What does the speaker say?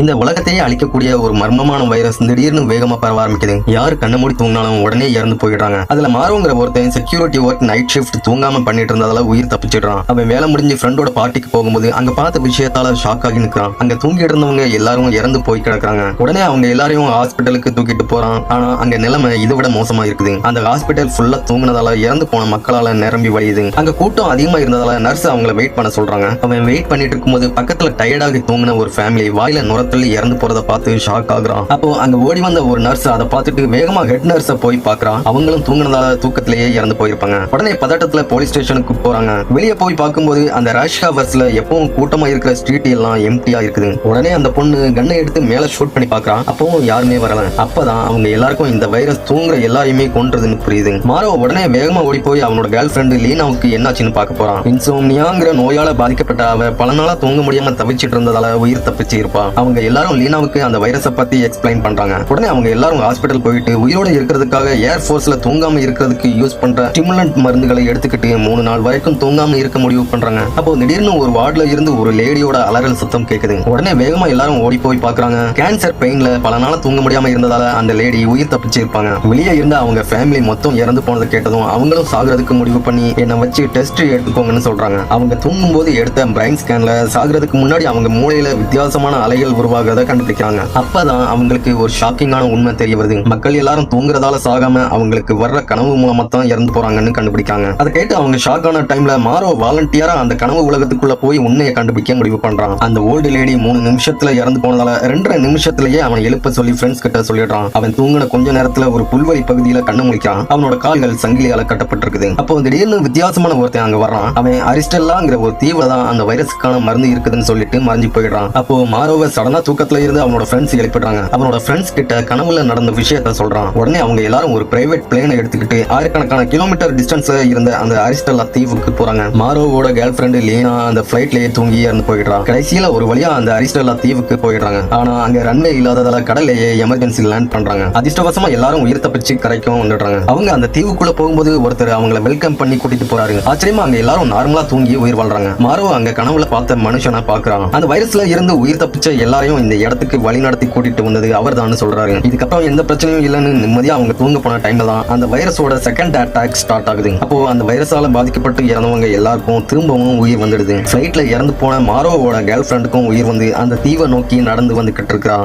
இந்த உலகத்தையே அழிக்கக்கூடிய ஒரு மர்மமான வைரஸ் திடீர்னு வேகமா பரவ ஆரம்பிக்குது. யாரு கண்ண மூடி தூங்கினாலும் உடனே இறந்து போயிடுறாங்க. அதுல மாறுங்கிற ஒருத்தன் செக்யூரிட்டி ஒர்க் நைட் ஷிஃப்ட் தூங்காம பண்ணிட்டு இருந்ததால உயிர் தப்பிச்சிடுறான். அவன் வேலை முடிஞ்சு ஃப்ரெண்டோட பார்ட்டிக்கு போகும்போது அங்க பார்த்த விஷயத்தால ஷாக் ஆகி நிற்கிறான். அங்க தூங்கிட்டு இருந்தவங்க எல்லாரும் இறந்து போய் கிடக்குறாங்க. உடனே அவங்க எல்லாரையும் ஹாஸ்பிட்டலுக்கு தூக்கிட்டு போறான். ஆனா அங்க நிலைமை இதை விட மோசமா இருக்குது. அந்த ஹாஸ்பிட்டல் ஃபுல்லா தூங்கினதால இறந்து போன மக்களால நிரம்பி வழியுது. அங்க கூட்டம் அதிகமா இருந்ததால நர்ஸ் அவங்கள வெயிட் பண்ண சொல்றாங்க. அவன் வெயிட் பண்ணிட்டு இருக்கும்போது பக்கத்துல டயர்டாகி தூங்கின ஒரு ஃபேமிலி வாயில நுரத்தள்ளி இறந்து போறத பார்த்து ஷாக் ஆகுறான். அப்போ அங்க ஓடி வந்த ஒரு நர்ஸ் அதை பார்த்துட்டு வேகமா ஹெட் நர்ஸ போய் பாக்குறான். அவங்களும் தூங்கினதால தூக்கத்திலேயே இறந்து போயிருப்பாங்க. உடனே பதட்டத்துல போலீஸ் ஸ்டேஷனுக்கு போறாங்க. வெளியே போய் பார்க்கும்போது அந்த ரஷ் ஹவர்ஸ்ல எப்பவும் கூட்டமா இருக்கிற ஸ்ட்ரீட் எல்லாம் எம்டியா இருக்குது. உடனே அந்த பொண்ணு கண்ணை எடுத்து மேல ஷூட் பண்ணி பாக்குறான். அப்பவும் யாருமே வரல. அப்பதான் அவங்க எல்லாருக்கும் இந்த வைரஸ் தூங்குற எல்லாரையுமே கொன்றதுன்னு புரியுது. மாரோ உடனே வேகமா ஓடி போய் அவனோட கேர்ள் ஃபிரெண்ட் லீனாவுக்கு என்னாச்சுன்னு பார்க்க போறான். இன்சோம்னியாங்கிற நோயால பாதிக்கப்பட்ட அவ பல நாளா தூங்க முடியாம தவிச்சிட்டு இருந்ததால உயிர் தப்பிச்சு இருப்பா. அவங்க எல்லாரும் லீனாவுக்கு அந்த வைரஸை பத்தி எக்ஸ்பிளைன் பண்றாங்க. உடனே அவங்க எல்லாரும் ஹாஸ்பிட்டல் போயிட்டு உயிரோட இருக்கிறதுக்காக ஏர் போர்ஸ்ல தூங்காம இருக்கிறதுக்கு யூஸ் பண்ற ஸ்டிமுலன்ட் மருந்துகளை எடுத்துக்கிட்டு 3 நாள் வரைக்கும் தூங்காம இருக்க முடிவு பண்றாங்க. அப்போ திடீர்னு ஒரு வார்டுல இருந்து ஒரு லேடியோட அலறல் சத்தம் கேக்குது. உடனே வேகமா எல்லாரும் ஓடி போய் பாக்குறாங்க. கேன்சர் பெயின்ல பல நாளா தூங்க முடியாம இருந்ததால அந்த லேடி உயிர் தப்பிச்சு இருப்பாங்க. வெளியே இருந்த அவங்க ஃபேமிலி மொத்தம் இறந்து போனதை கேட்டதும் அவங்களும் சாகுறதுக்கு முடிவு பண்ணி என்ன வச்சு டெஸ்ட் எடுத்துக்கோங்கன்னு சொல்றாங்க. அவங்க தூங்கும் போது எடுத்த பிரைன் ஸ்கேன்ல சாகுறதுக்கு முன்னாடி அவங்க மூளையில வித்தியாசமான அலைகள் உருவாகிறத கண்டுபிடிக்கிறாங்க. அப்பதான் அவங்களுக்கு ஒரு ஷாக்கிங்கான உண்மை தெரிய வருது. மக்கள் எல்லாரும் தூங்குறதால சாகாம அவங்களுக்கு வர்ற கனவு மூலமா தான் இறந்து போறாங்கன்னு கண்டுபிடிக்காங்க. அதை கேட்டு அவங்க ஷாக் ஆன டைம்ல மாரோ வாலண்டியரா அந்த கனவு உலகத்துக்குள்ள போய் உண்மையை கண்டுபிடிக்க முடிவு பண்றான். அந்த ஓல்டு லேடி 3 நிமிஷத்துல இறந்து போனதால 2.5 நிமிஷத்திலேயே அவன் எழுப்ப சொல்லி ஃப்ரெண்ட்ஸ் கிட்ட சொல்லிடுறான். அவன் தூங்கின கொஞ்ச நேரத்துல ஒரு புல்வெளி பகுதியில கண்ணு முழிக்கிறான். அவனோட கால்கள் சங்கிலியால கட்டப்பட்டிருக்குது. அப்போ திடீர்னு வித்தியாசமான ஒருத்தன் அங்க வர்றான். அவன் அரிஸ்டெல்லாங்கிற ஒரு தீவுல தான் அந்த வைரஸுக்கான மருந்து இருக்குதுன்னு சொல்லிட்டு மறைஞ்சு போயிடுறான். அப்போ மாரோவை சடனா தூக்கத்துல இருந்து அவனோட ஃப்ரெண்ட்ஸ் எழுப்பிடுறாங்க. அவனோட ஃப்ரெண்ட்ஸ் கிட்ட கனவுல நடந்த விஷயத்த சொல்றான். உடனே அவங்க எல்லாரும் ஒரு பிரைவேட் பிளேனை எடுத்துக்கிட்டு ஆயிரக்கணக்கான கிலோமீட்டர் டிஸ்டன்ஸ்ல இருந்த அந்த அரிஸ்டெல்லா தீவுக்கு போறாங்க. மாரோவோட கேர்ள் ஃப்ரெண்ட் லீனா அந்த பிளைட்லயே தூங்கி இறந்து போயிடுறான். கடைசியில ஒரு வழியா அந்த அரிஸ்டெல்லா தீவுக்கு போயிடுறாங்க. ஆனா அங்க ரன்வே இல்லாததால கடல்லையே எமர்ஜென்சி லேண்ட் பண்றாங்க. அதிர்ஷ்டவசமா எல்லாரும் உயிர் தப்பிச்சு கரைக்கும் வந்துடுறாங்க. அவங்க அந்த தீவுக்குள்ள போகும்போது ஒருத்தர் அவங்களை வெல்கம் பண்ணி கூட்டிட்டு போறாரு. ஆச்சரியமா அங்க எல்லாரும் நார்மலா தூங்கி உயிர் வாழ்றாங்க. மாரோ அங்க கனவுல பார்த்த மனுஷனை பாக்குறான். அந்த வைரஸ்ல இருந்து உயிர் தப்பிச்ச எல்லாரையும் இந்த இடத்துக்கு வழி நடத்தி கூட்டிட்டு வந்தது அவர் தான் சொல்றாரு. இதுக்கப்புறம் எந்த பிரச்சனையும் இல்லைன்னு நிம்மதியா அவங்க தூங்க போன டைம்ல தான் அந்த வைரஸோட செகண்ட் அட்டாக் ஸ்டார்ட் ஆகுது. அப்போ அந்த வைரஸால பாதிக்கப்பட்டு இறந்தவங்க எல்லாருக்கும் திரும்பவும் உயிர் வந்துடுது. பிளைட்ல இறந்து போன மாரோவோட கேர்ள் ஃபிரெண்டுக்கும் உயிர் வந்து அந்த தீவை நோக்கி நடந்து வந்துகிட்டு இருக்கிறா.